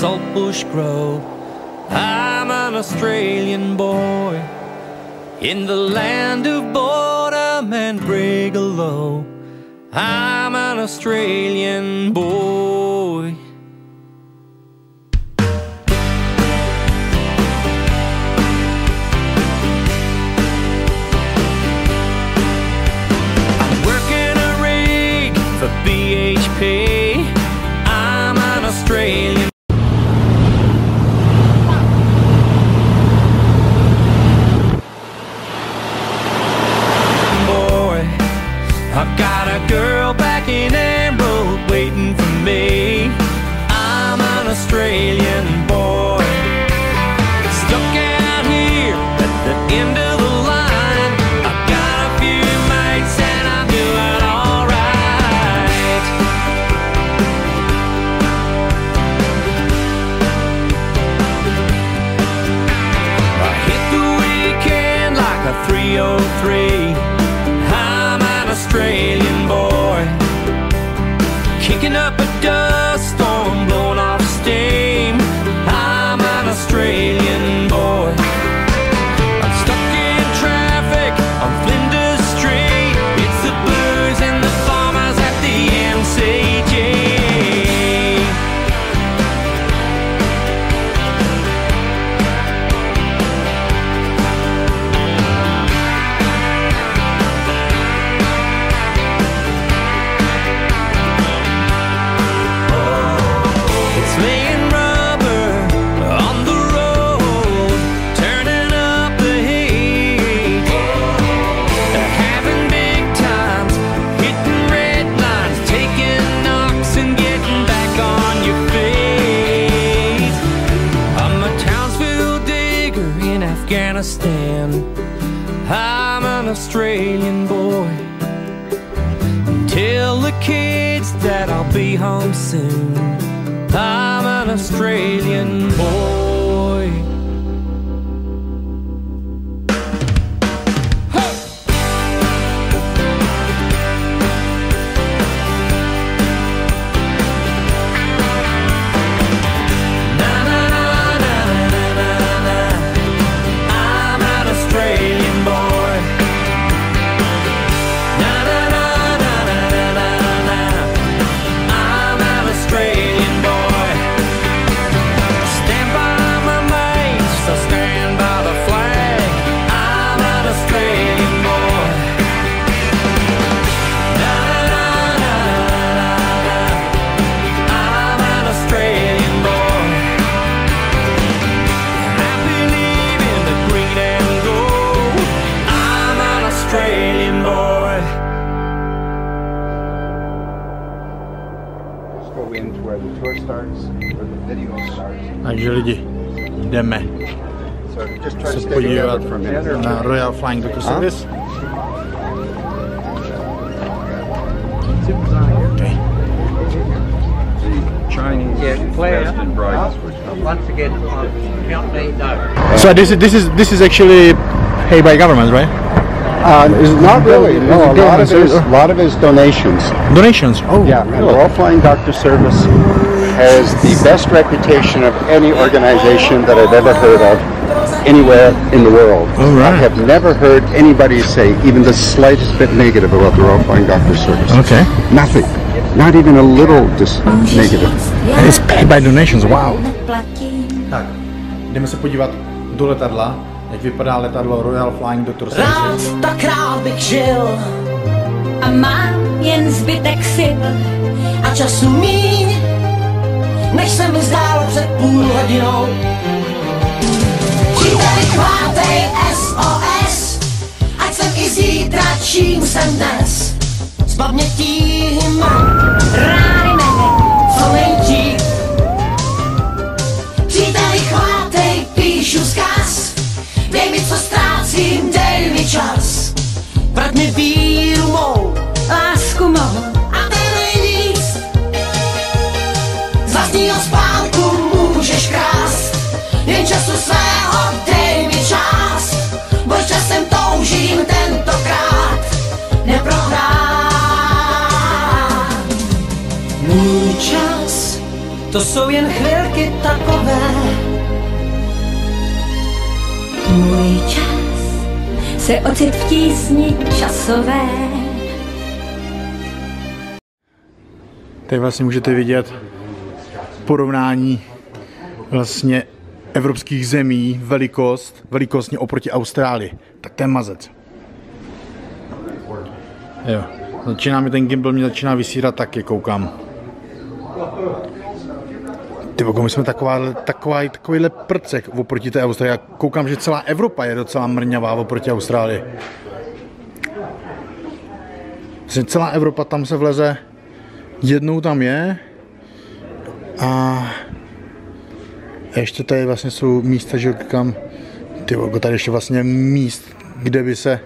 saltbush grow. I'm an Australian boy in the land of boredom and brigalow. I'm an Australian boy. I'm working a rig for BHP. I'm an Australian boy. I've got a girl back in Emerald waiting for me. I'm an Australian boy, stuck out here at the end of the line. I've got a few mates and I'm doing alright. I hit the weekend like a 303. I'm an Australian boy, kicking up a dust storm, blowing off steam. I'm an Australian boy. I'm stuck in traffic on Flinders Street. It's the blues and the farmers at the MCG. It's laying rubber on the road, turning up the heat. Having big times, hitting red lines, taking knocks and getting back on your feet. I'm a Townsville digger in Afghanistan. I'm an Australian boy. Tell the kids that I'll be home soon. I'm an Australian boy. Na na na na na na na. I'm an Australian boy. Na na na na na na na. I'm an Australian boy. Stand by my mates, so stand by the flag. I'm an Australian boy. Na na na na na. I'm an Australian boy. I believe in the green and gold. I'm an Australian boy. Let's go into where the tour starts, where the video starts. Takže lidi, jdeme So just try to se stay podívat together for a minute. na Royal Flying Doctor Service. Okay. Chinese best and brightest would come. Once again, I can't say no. So this is actually paid by government, right? It's not really. No, a lot of it is Government lot of it is donations. Donations. Oh, Yeah, and the really? Royal Flying Doctor Service has the best reputation of any organization that I've ever heard of anywhere in the world. All right. I have never heard anybody say even the slightest bit negative about the Royal Flying Doctor Service. Okay. Nothing. Not even a little negative. And it's paid by donations. Wow. Tak, jdeme se podívat do letadla, jak vypadá letadlo Royal Flying Doctor Service. Rád tak rád bych žil a mám jen zbytek sil a času míň, než se mi zdálo před půl hodinou. Příteli, chvátej SOS, ať jsem i zítra, čím jsem dnes. Zbav mě tíhy mám, rány mene, co nejdřív. Příteli, chvátej, píšu vzkaz, dej mi, co ztrácím, dej mi čas. Vrať mi víru mou, lásku mou a ten nejvíc. Z vlastního spánku můžeš krást, jen času svého dej mi čas. Boj časem toužím tentokrát neprohrát. Můj čas to jsou jen chvilky takové. Můj čas se ocit v tísni časové. Tady vlastně můžete vidět porovnání vlastně evropských zemí, velikostně oproti Austrálii. Tak to je mazec. Jo, začíná mi ten gimbal, mě začíná vysírat taky, koukám. Ty bogo, my jsme takovýhle prcek oproti té Austrálii. Já koukám, že celá Evropa je docela mrňavá oproti Austrálii. Celá Evropa tam se vleze, jednou tam je a ještě tady vlastně jsou místa, že kam, ty bogo, tady ještě vlastně míst, kde by se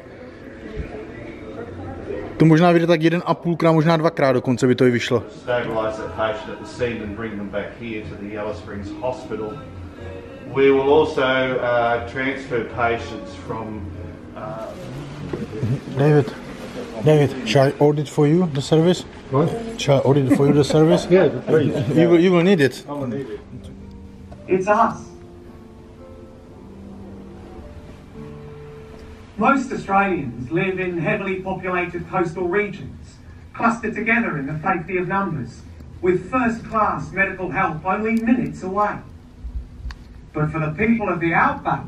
to možná vyjde tak 1,5krát, možná 2krát dokonce by to i vyšlo. We will also transfer patients from. David, shall I order it for you the service? What? Shall I order it for you the service? Yeah, please. You will need it. I will need it. It's us. Most Australians live in heavily populated coastal regions, clustered together in the safety of numbers, with first-class medical help only minutes away. But for the people of the outback,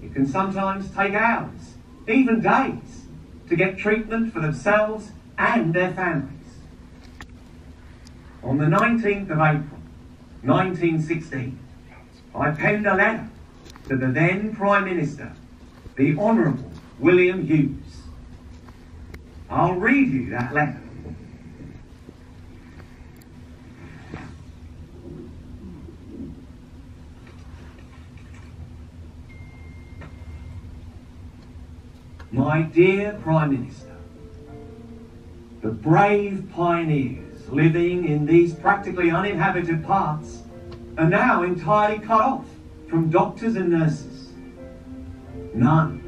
it can sometimes take hours, even days, to get treatment for themselves and their families. On the 19th of April, 1916, I penned a letter to the then Prime Minister, the Honourable William Hughes. I'll read you that letter. My dear Prime Minister, the brave pioneers living in these practically uninhabited parts are now entirely cut off from doctors and nurses. None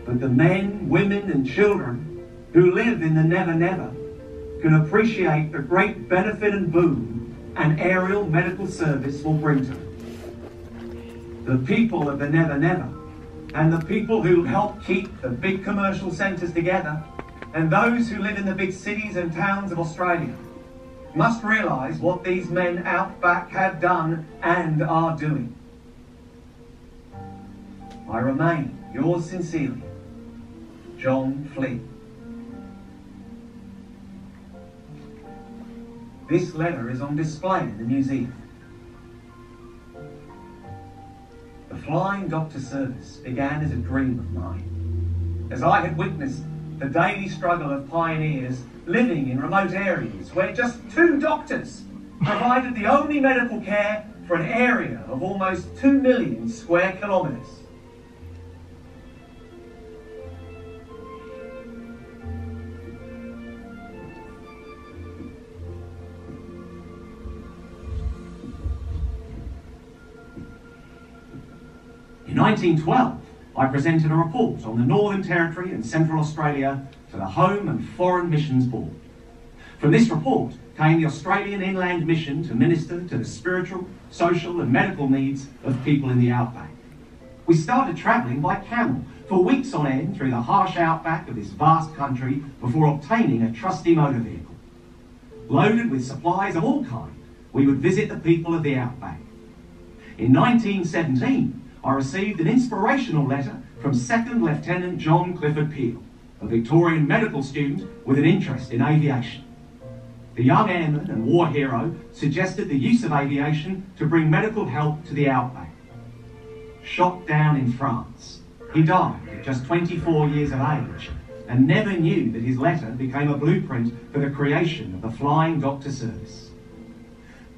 but the men, women and children who live in the Never Never can appreciate the great benefit and boon an aerial medical service will bring to them. The people of the Never Never and the people who help keep the big commercial centres together and those who live in the big cities and towns of Australia must realise what these men out back have done and are doing. I remain yours sincerely, John Flynn. This letter is on display in the museum. The Flying Doctor service began as a dream of mine, as I had witnessed the daily struggle of pioneers living in remote areas where just 2 doctors provided the only medical care for an area of almost 2 million square kilometres. In 1912, I presented a report on the Northern Territory and Central Australia to the Home and Foreign Missions Board. From this report came the Australian Inland Mission to minister to the spiritual, social and medical needs of people in the outback. We started travelling by camel for weeks on end through the harsh outback of this vast country before obtaining a trusty motor vehicle. Loaded with supplies of all kinds, we would visit the people of the outback. In 1917, I received an inspirational letter from 2nd Lieutenant John Clifford Peel, a Victorian medical student with an interest in aviation. The young airman and war hero suggested the use of aviation to bring medical help to the outback. Shot down in France, he died at just 24 years of age and never knew that his letter became a blueprint for the creation of the Flying Doctor service.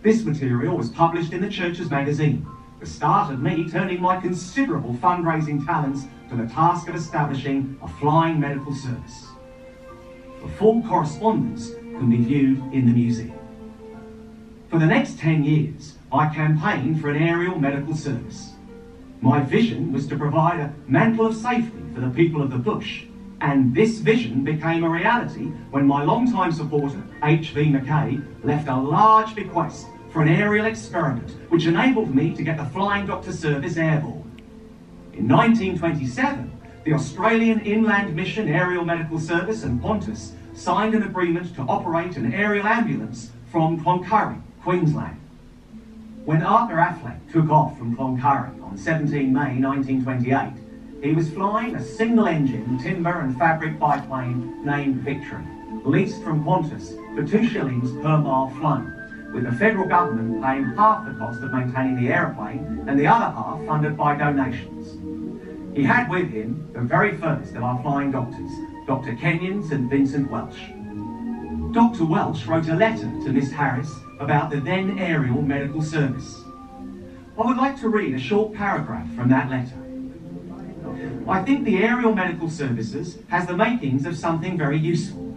This material was published in the Church's magazine, the start of me turning my considerable fundraising talents to the task of establishing a flying medical service. The full correspondence can be viewed in the museum. For the next 10 years, I campaigned for an aerial medical service. My vision was to provide a mantle of safety for the people of the bush, and this vision became a reality when my long-time supporter, H.V. Mackay, left a large bequest for an aerial experiment which enabled me to get the Flying Doctor Service airborne. In 1927, the Australian Inland Mission Aerial Medical Service and Qantas signed an agreement to operate an aerial ambulance from Cloncurry, Queensland. When Arthur Affleck took off from Cloncurry on 17 May 1928, he was flying a single-engine timber and fabric biplane named Victory, leased from Qantas for 2 shillings per mile flown, with the federal government paying half the cost of maintaining the aeroplane and the other half funded by donations. He had with him the very first of our flying doctors, Dr. Kenyon St. Vincent Welsh. Dr. Welsh wrote a letter to Miss Harris about the then aerial medical service. I would like to read a short paragraph from that letter. I think the aerial medical services has the makings of something very useful.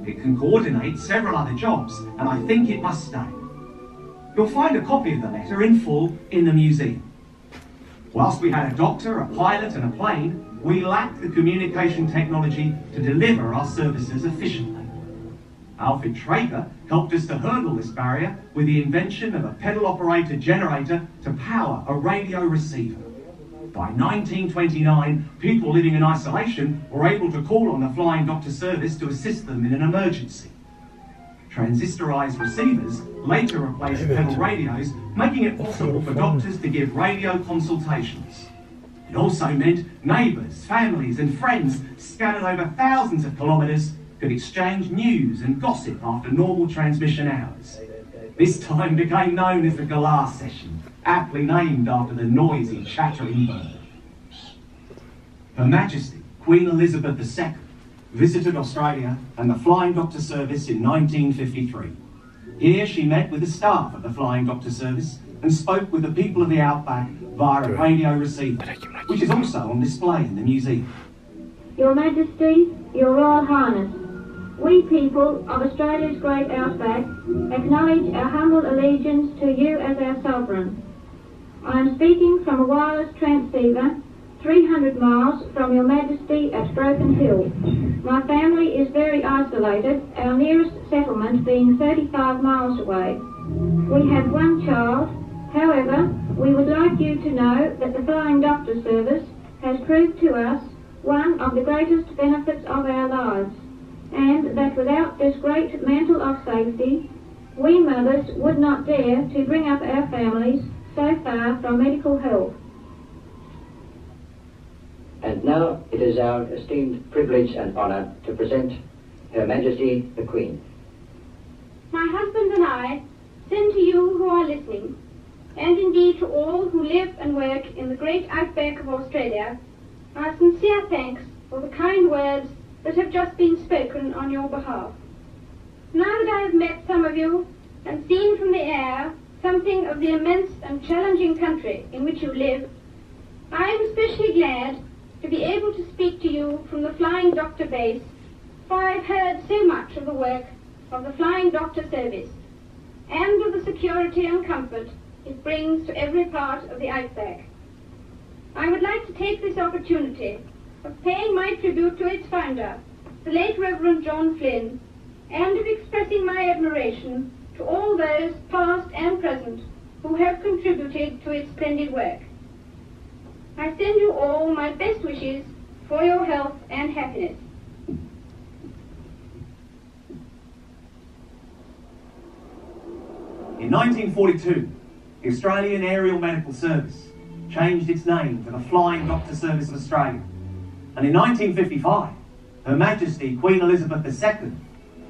It can coordinate several other jobs, and I think it must stay. You'll find a copy of the letter in full in the museum. Whilst we had a doctor, a pilot and a plane, we lacked the communication technology to deliver our services efficiently. Alfred Traeger helped us to hurdle this barrier with the invention of a pedal-operated generator to power a radio receiver. By 1929, people living in isolation were able to call on the Flying Doctor Service to assist them in an emergency. Transistorized receivers later replaced pedal radios, making it possible for doctors to give radio consultations. It also meant neighbours, families and friends scattered over thousands of kilometres could exchange news and gossip after normal transmission hours. This time became known as the Glass Session, aptly named after the noisy, chattering bird. Her Majesty, Queen Elizabeth II, visited Australia and the Flying Doctor Service in 1953. Here she met with the staff of the Flying Doctor Service and spoke with the people of the outback via a radio receiver, which is also on display in the museum. Your Majesty, Your Royal Highness, we people of Australia's great outback acknowledge our humble allegiance to you as our sovereign. I am speaking from a wireless transceiver 300 miles from Your Majesty at Broken Hill. My family is very isolated, our nearest settlement being 35 miles away. We have one child. However, we would like you to know that the Flying Doctor Service has proved to us one of the greatest benefits of our lives, and that without this great mantle of safety, we mothers would not dare to bring up our families so far from medical help. And now it is our esteemed privilege and honour to present Her Majesty the Queen. My husband and I send to you who are listening, and indeed to all who live and work in the great outback of Australia, our sincere thanks for the kind words that have just been spoken on your behalf. Now that I have met some of you and seen from the air something of the immense and challenging country in which you live, I am especially glad to be able to speak to you from the Flying Doctor base, for I have heard so much of the work of the Flying Doctor Service and of the security and comfort it brings to every part of the outback. I would like to take this opportunity of paying my tribute to its founder, the late Reverend John Flynn, and of expressing my admiration to all those past and present who have contributed to its splendid work. I send you all my best wishes for your health and happiness. In 1942, the Australian Aerial Medical Service changed its name to the Flying Doctor Service of Australia. And in 1955, Her Majesty Queen Elizabeth II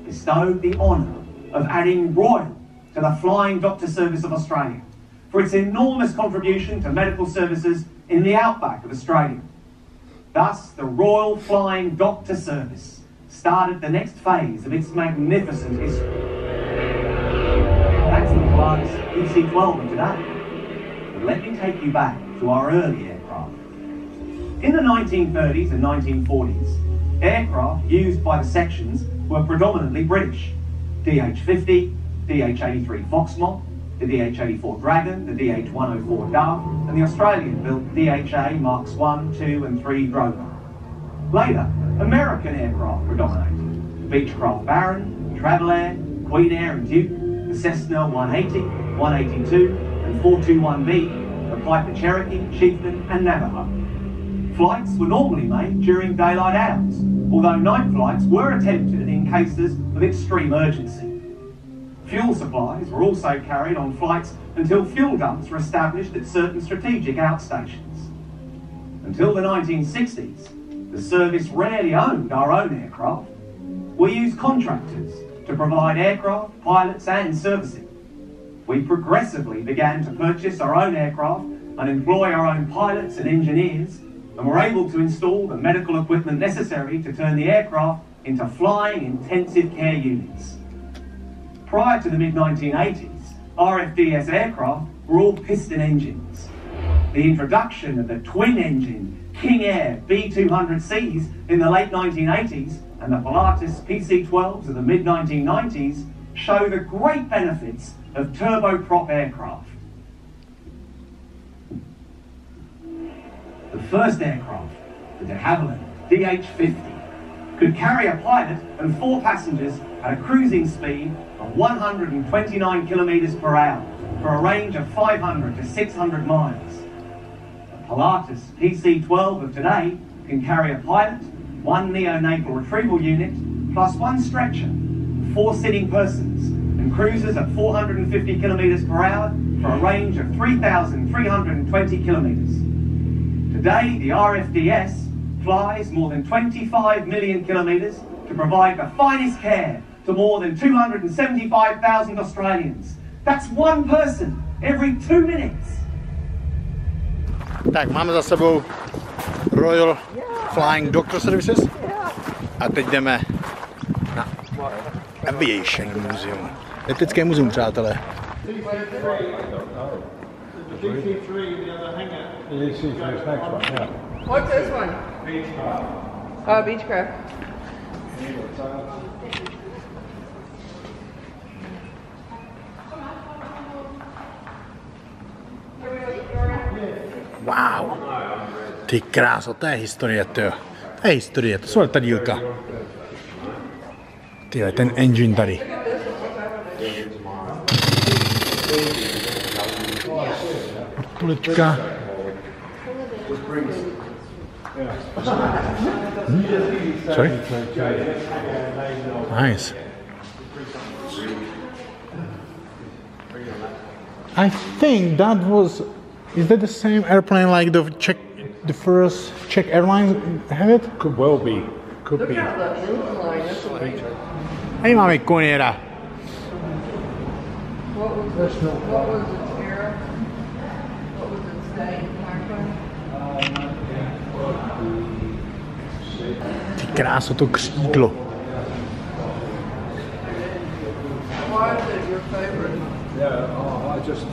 bestowed the honour of adding Royal to the Flying Doctor Service of Australia for its enormous contribution to medical services in the outback of Australia. Thus, the Royal Flying Doctor Service started the next phase of its magnificent history. That's the class PC-12 of today. But let me take you back to our early aircraft. In the 1930s and 1940s, aircraft used by the sections were predominantly British. DH-50, DH-83 Foxmont, the DH-84 Dragon, the DH-104 Dove, and the Australian-built DHA Marks 1, 2 and 3 Drover. Later, American aircraft predominated. Beechcraft Baron, Travel Air, Queen Air and Duke, the Cessna 180, 182 and 421B, the Piper Cherokee, Chieftain and Navajo. Flights were normally made during daylight hours, although night flights were attempted in cases of extreme urgency. Fuel supplies were also carried on flights until fuel dumps were established at certain strategic outstations. Until the 1960s, the service rarely owned our own aircraft. We used contractors to provide aircraft, pilots and servicing. We progressively began to purchase our own aircraft and employ our own pilots and engineers, and were able to install the medical equipment necessary to turn the aircraft into flying intensive care units. Prior to the mid-1980s, RFDS aircraft were all piston engines. The introduction of the twin-engine King Air B200Cs in the late 1980s and the Pilatus PC-12s of the mid-1990s show the great benefits of turboprop aircraft. The first aircraft, the de Havilland DH-50, could carry a pilot and 4 passengers at a cruising speed of 129 kilometers per hour for a range of 500 to 600 miles. The Pilatus PC-12 of today can carry a pilot, 1 neonatal retrieval unit, plus 1 stretcher, 4 sitting persons, and cruises at 450 kilometers per hour for a range of 3,320 kilometers. Today, the RFDS flies more than 25 million kilometres to provide the finest care to more than 275,000 Australians. That's 1 person every 2 minutes. Tak, máme za sebou Royal Flying Doctor Services a teď jdeme na Aviation Museum. Letecké muzeum, přátelé. What's this one? Oh, Beechcraft. Wow. Ty kráso, to je historie, to jo. To je historie, to jsou letadílka. Tyhle, ten engine tady. Kulička. Sorry? Nice. I think that was, is that the same airplane like the first Czech airlines have it? Could well be. Could Look be. at the incline, that's amazing. Tady máme koněra. What was its era? What was its name? Ty kráso, to křídlo. Why is it your favorite? Yeah, I just,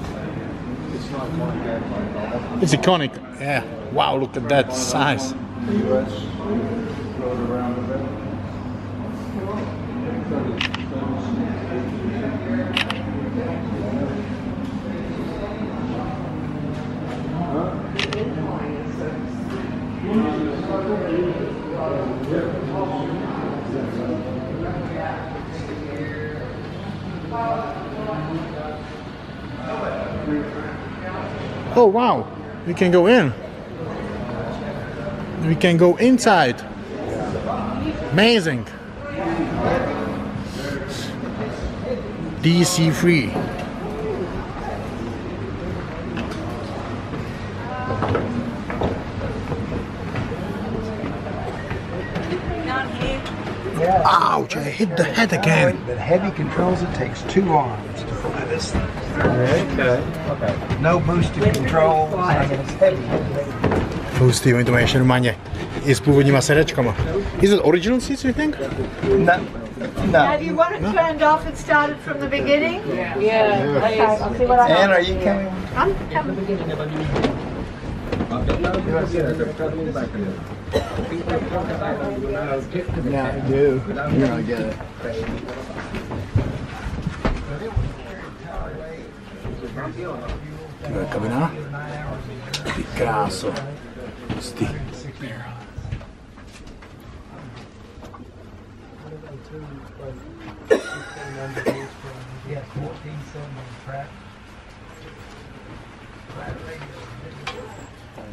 it's like my airplane. It's iconic. Yeah. Wow, look at that size. The US rode around a bit. Oh wow, we can go in. We can go inside. Amazing. DC free. Ouch, I hit the head again. But heavy controls, it takes 2 arms to fly this thing. Okay. No boosted control, and it's heavy. Hustý, oni to mají ještě normálně i s původníma sedačkama. Is it original seats, you think? No. No. Now, do you want it turned off and started from the beginning? Yeah. Okay, I'll see what I Anne, are you coming? I'm coming. Yeah, I do. You're gonna get it. Kabina. Ty kráso. Hustý. Yeah, 1470 track.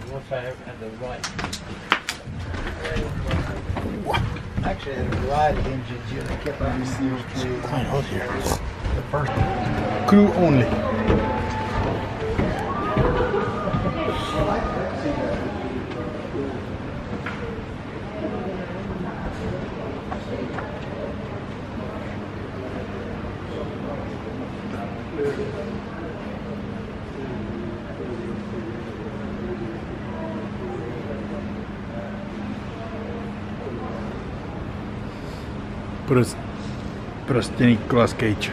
What I at the right. Actually, had a variety of engines here. They kept on using Quite hot here. the first. Crew only. Prostě Nicolas Cage.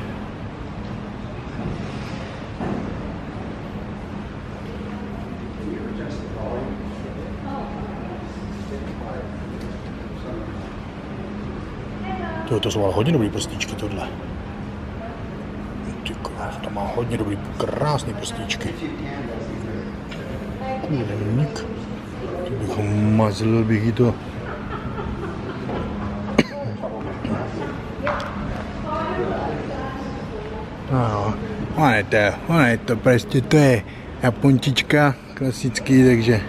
To jsou ale hodně dobrý prstíčky tohle. Ty krás, to má hodně dobrý, krásný prstíčky. Kurník. Kdybychom mazlil bych jí to. No, ono je to prostě, to je Japončička klasický, takže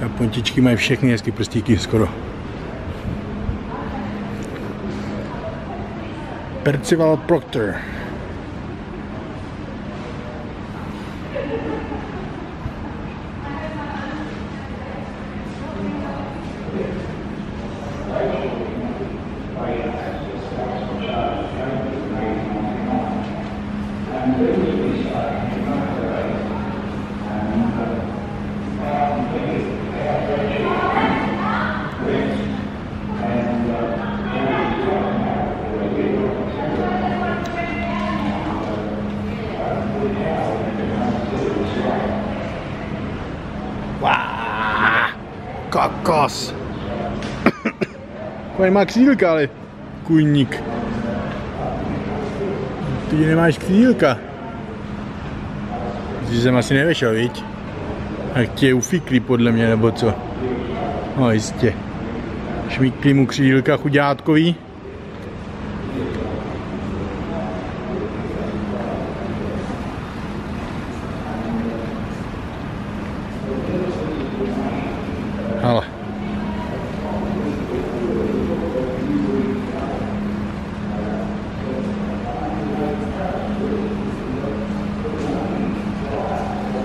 Japončičky mají všechny hezky prstíky skoro. Percival Proctor. Kakos. Kolik má křídlka, ale kůjník. Ty nemáš křídlka. Když jsem asi nevešel, viď? Tak tě ufikli podle mě, nebo co? No jistě. Šmíkli mu křídlka chudátkový. Ale.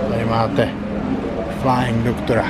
Tady máte Flying Doktora.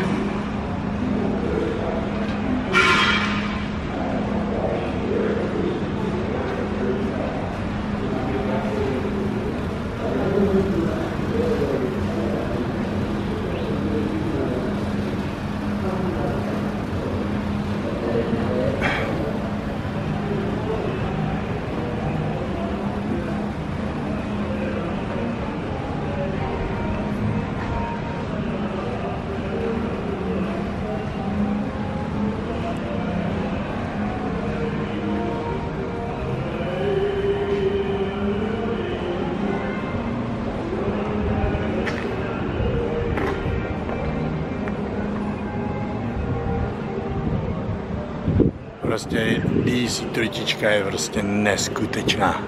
Prostě DC3 je prostě neskutečná.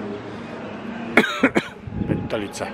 Petalice.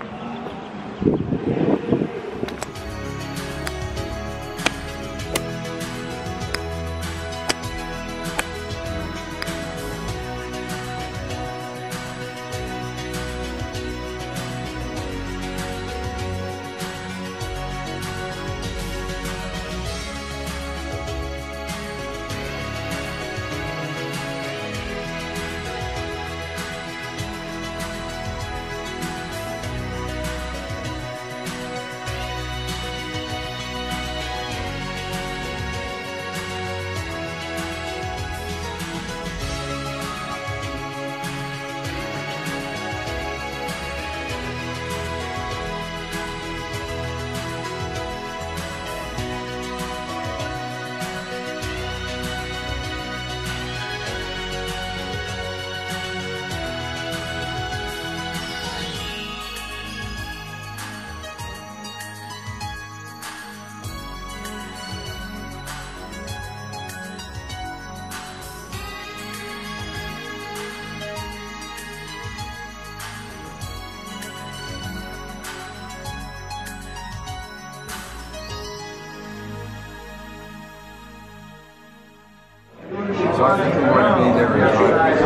So I think we want to be there in time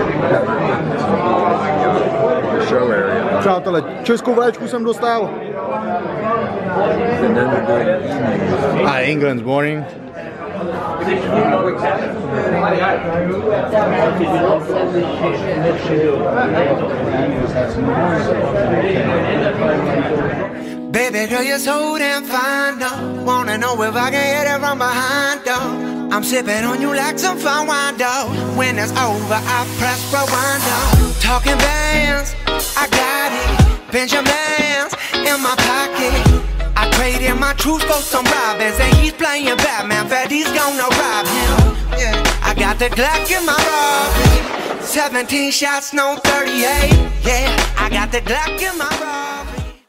to the show area. Přátelé, českou vlaječku jsem dostal. A England's morning. Baby girl, you're so damn fine, though. Wanna know if I can hit it from behind, though. I'm sipping on you like some fine wine, though. When it's over, I press rewind, though. Talking bands, I got it. Benjamins in my pocket. I traded my truth for some robbers, and he's playing Batman. Freddy's gonna rob him. Yeah, I got the Glock in my robbery. 17 shots, no 38. Yeah, I got the Glock in my robbery.